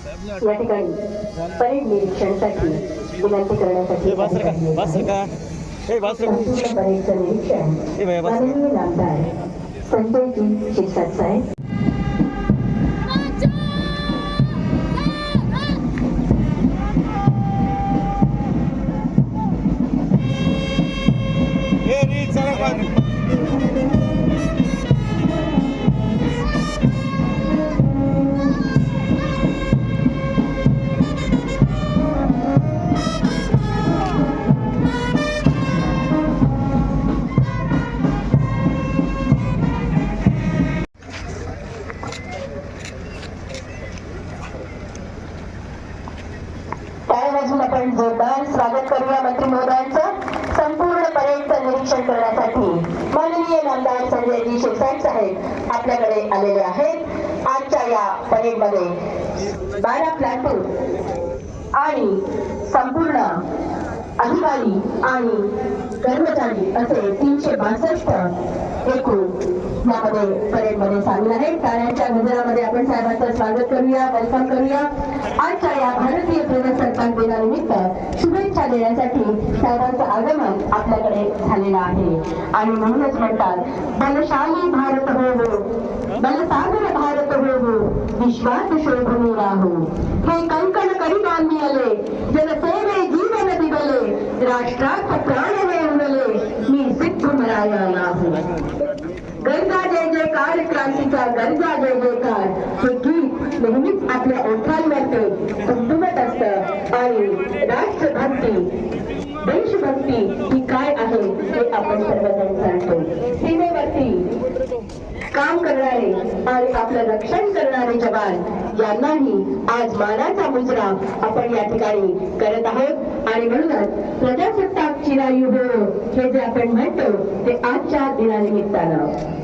या ठिकाणी परेड निरीक्षणासाठी विनंती करण्यासाठी परेडचं निरीक्षण माननीय नामदार संजयजी शिरसाट साहेब. आपण जोरदार स्वागत करूया मंत्री महोदयांचं. संपूर्ण परेडचं निरीक्षण करण्यासाठी माननीय नामदार संजयजी शिरसाट साहेब आपल्याकडे आलेले आहेत. आजच्या या परेडमध्ये 12 प्लाटून आणि संपूर्ण अधिकारी आणि कर्मचारी असे 362 एकूण यामध्ये परेडमध्ये सामील आहेत. टाळ्यांच्या गजरामध्ये आपण साहेबांचं स्वागत करूया, वेलकम करूया. आजच्या या भारतीय प्रजासत्ताक दिनानिमित्त शुभेच्छा देण्यासाठी साहेबांचं आगमन आपल्याकडे झालेलं आहे. आणि म्हणूनच म्हणतात, बलशाली भारत हो, बलसागर भारत हो, विश्वात शोभनी राहो. हे कंकण करी बांधी आले, जनसेवे जीवन दिवले, राष्ट्रात प्राण उरले, मी सिद्ध मराया नाहू. गरजा जय जयकार, क्रांतीचा गरजा जय जयकार, हे गीत नेहमीच आपल्या ओठांवरती उमटत असतं. आणि राष्ट्रभक्ती, देशभक्ती ही काय आहे हे आपण सर्वजण जाणतो. सीमेवरती काम करणारे आणि आपलं रक्षण करणारे जवान यांनाही आज मानाचा मुजरा आपण या ठिकाणी करत आहोत. आणि म्हणूनच प्रजासत्ताक चिरायू हो हे जे आपण म्हणतो ते आजच्या दिनानिमित्तानं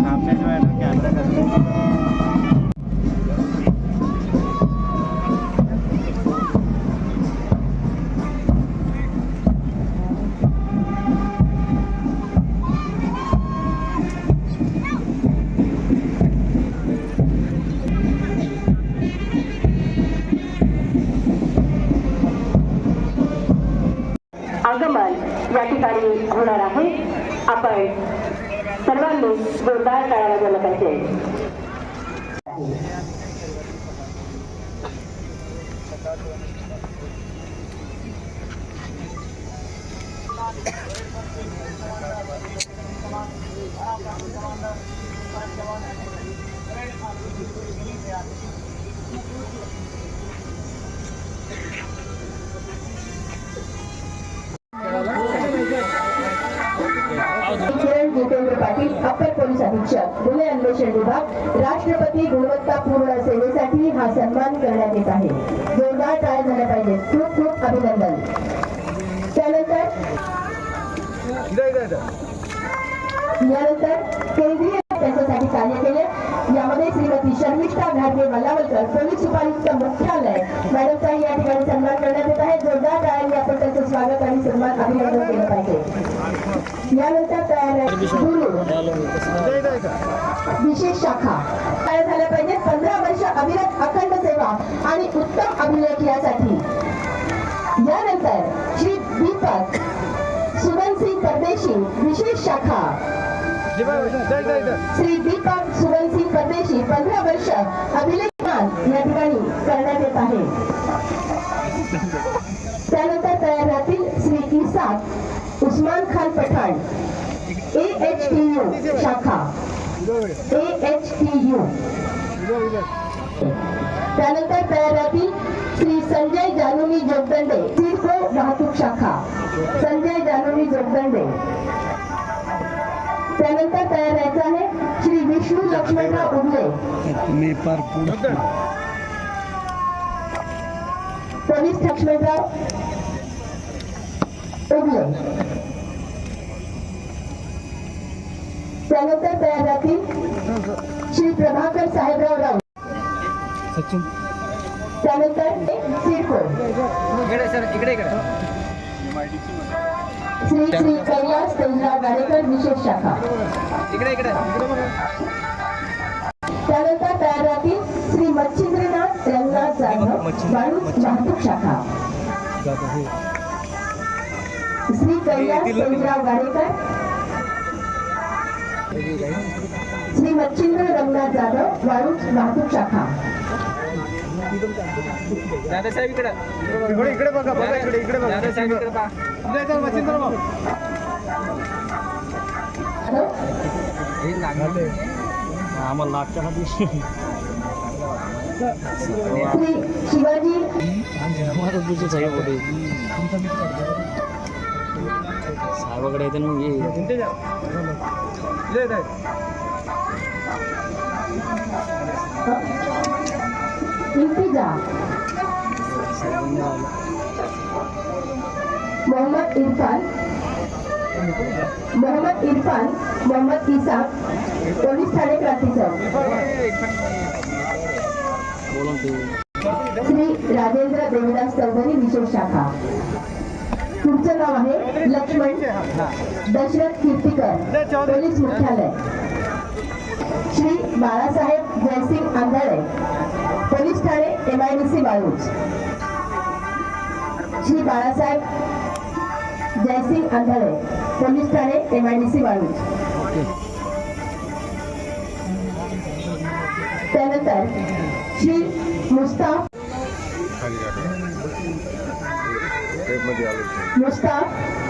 सामने जो है ना कैमरा आगमन या ठिकाणी होणार आहे. आपण सर्वांनी जोरदार टाळ्या वाजवल्या पाहिजे. जितेंद्र पाटील, अपर पोलीस अधीक्षक, गुन्हे अन्वेषण विभाग, राष्ट्रपती गुणवत्तापूर्ण सेवेसाठी हा सन्मान करण्यात येत आहे. जोरदार टाळ्या झाल्या पाहिजे. खूप खूप अभिनंदन. यानंतर केंद्रीय त्याच्यासाठी कार्य केले. यामध्ये श्रीमती शर्मिष्ठा घाटे वल्लावलकर, पोलीस उपायुक्त मुख्यालय मॅडमचाही या ठिकाणी सन्मान करण्यात येत आहे. जोरदार टाळ्यांनी आपण त्यांचं स्वागत आणि सन्मान अभिनंदन केलं पाहिजे. यानंतर तयार गुरु विशेष शाखा तयार झाल्या पाहिजे. 15 वर्ष अविरत अखंड सेवा आणि उत्तम अभिलेख यासाठी. यानंतर श्री दीपक सुगनसिंग परदेशी विशेष शाखा. श्री दीपक सुगनसिंग परदेशी 15 वर्ष अभिलेखमान या ठिकाणी करण्यात येत आहे. त्यानंतर तयार राहतील श्री इसाक उस्मान खान पठाण AHTU शाखा AHTU. त्यानंतर तयार राहतील श्री संजय जानोनी जोगदंडे सिडको वाहतूक शाखा संजय जानोनी जोगदंडे. त्यानंतर तयार राहायचं आहे श्री विष्णू लक्ष्मणराव उगले पोलीस लक्ष्मणराव उगले. त्यानंतर तयार राहतील श्री प्रभाकर साहेबराव राऊत त्यानंतर सिडको श्री श्री कैलास तेजराव गाडेकर विशेष शाखा. त्यानंतर तयार राहतील श्री मच्छिंद्रनाथ रंगनाथ जाधव वाळूज वाहतूक शाखा. श्री कैलास तेजराव गाडेकर श्री मच्छिंद्र रंगनाथ जाधव वाळूज वाहतूक शाखा. दादासाहेब इकडे बघा इकडे बघा दादासाहेब इकडे पहा मच्छिंद्र भाऊ आम्हाला लागतं श्री शिवाजी साहेबाकडे येते मग इंतिजा मोहम्मद इरफान मोहम्मद इसाक पोलीस ठाणे क्रांती चौक. श्री राजेंद्र देवदास चौधरी विशेष शाखा. पुढचं नाव आहे लक्ष्मण दशरथ कीर्तीकर पोलीस मुख्यालय. श्री बाळासाहेब जयसिंग आंधळे पोलीस ठाणे MIDC वाळूज. श्री बाळासाहेब जयसिंग आंधळे पोलीस ठाणे MIDC वाळूज. त्यानंतर श्री मुस्ताफ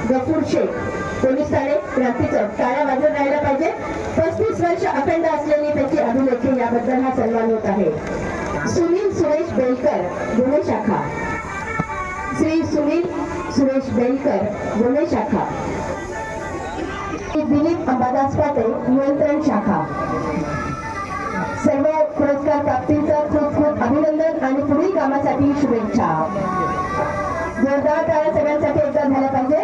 गफूर शेख पोलीस ठाणे क्रांती चौक. टाळ्या वाजत राहायला पाहिजे. 35 वर्ष अखंड असलेली त्याची अभिलेखे याबद्दल हा सन्मान होत आहे. सुनील सुरेश बेलकर गुन्हे शाखा. श्री सुनील सुरेश बेलकर गुन्हे शाखा. श्री दिलीप अंबादास पाटे नियंत्रण शाखा. सर्व पुरस्कार प्राप्तीचं खूप खूप अभिनंदन आणि पुढील कामासाठी शुभेच्छा. जोरदार टाळ्या सगळ्यांसाठी एकदा झाल्या पाहिजे.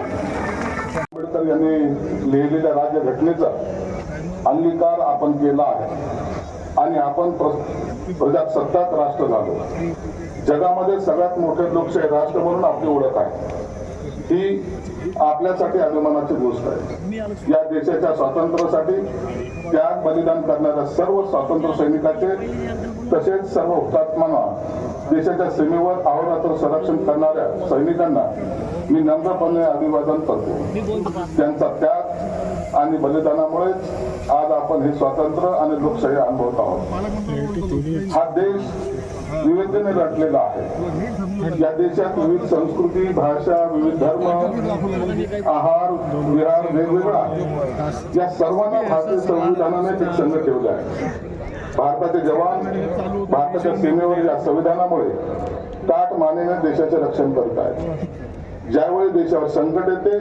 आंबेडकर यांनी लिहिलेल्या राज्यघटनेचा अंगीकार आपण केला आहे आणि आपण प्रजासत्ताक राष्ट्र झालो. जगामध्ये सगळ्यात मोठे लोकशाही राष्ट्र म्हणून आपली ओळख आहे. ही आपल्यासाठी अभिमानाची गोष्ट आहे. या देशाच्या स्वातंत्र्यासाठी त्याग बलिदान करणाऱ्या सर्व स्वातंत्र्य सैनिकांचे तसेच सर्व हुतात्म्यांना देशाच्या सीमेवर अहोरात्र संरक्षण करणाऱ्या सैनिकांना मी नम्रपणे अभिवादन करतो. त्यांचा त्याग आणि बलिदानामुळेच आज आपण हे स्वातंत्र्य आणि लोकशाही अनुभवत आहोत. हा देश विविधतेने नटलेला आहे. या देशात विविध संस्कृती, भाषा, विविध धर्म, आहार, विहार वेगवेगळा आहे. या सर्वांना भारतीय संविधानाने एक संघ ठेवला आहे. भारताचे जवान भारताच्या सीमेवर या संविधानामुळे ताठ मानेने देशाचे रक्षण करत आहेत. ज्यावेळी देशावर संकट येते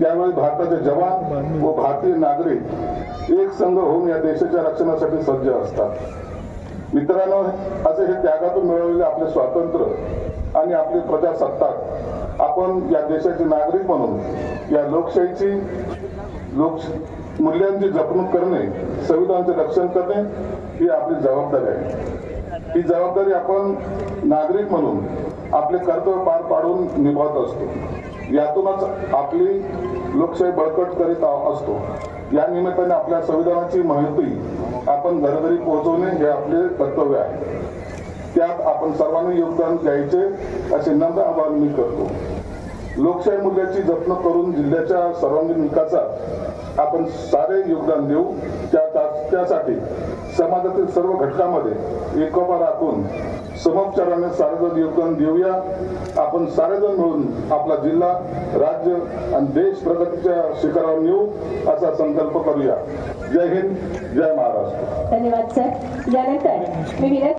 त्यावेळी भारताचे जवान व भारतीय नागरिक एक संघ होऊन या देशाच्या रक्षणासाठी सज्ज असतात. मित्रांनो, असे हे त्यागातून मिळवलेले आपले स्वातंत्र्य आणि आपली प्रजासत्ताक आपण या देशाचे नागरिक म्हणून या लोकशाहीची मूल्यांची जपणूक करणे, संविधानाचे रक्षण करणे ही आपली जबाबदारी आहे. ही जबाबदारी आपण नागरिक म्हणून आपले कर्तव्य पार पाडून निभावत असतो. यातूनच आपली लोकशाही बळकट करीत असतो. या निमित्ताने आपल्या संविधानाची माहिती आपण घरोघरी पोहोचवणे हे आपले कर्तव्य आहे. त्यात आपण सर्वांनी योगदान द्यायचे असे नम्र आवाहन मी करतो. लोकशाही मूल्याची जपणूक करून जिल्ह्याच्या सर्वांगीण विकासात आपण सारे योगदान देऊ. त्यासाठी समाजातील सर्व घटकांमध्ये एकोपा राखून समोपचाराने सारेजण योगदान देऊया. आपण सारेजण मिळून आपला जिल्हा, राज्य आणि देश प्रगतीच्या शिखरावर नेऊ असा संकल्प करूया. जय हिंद, जय महाराष्ट्र. धन्यवाद सर. यानंतर मी विनंती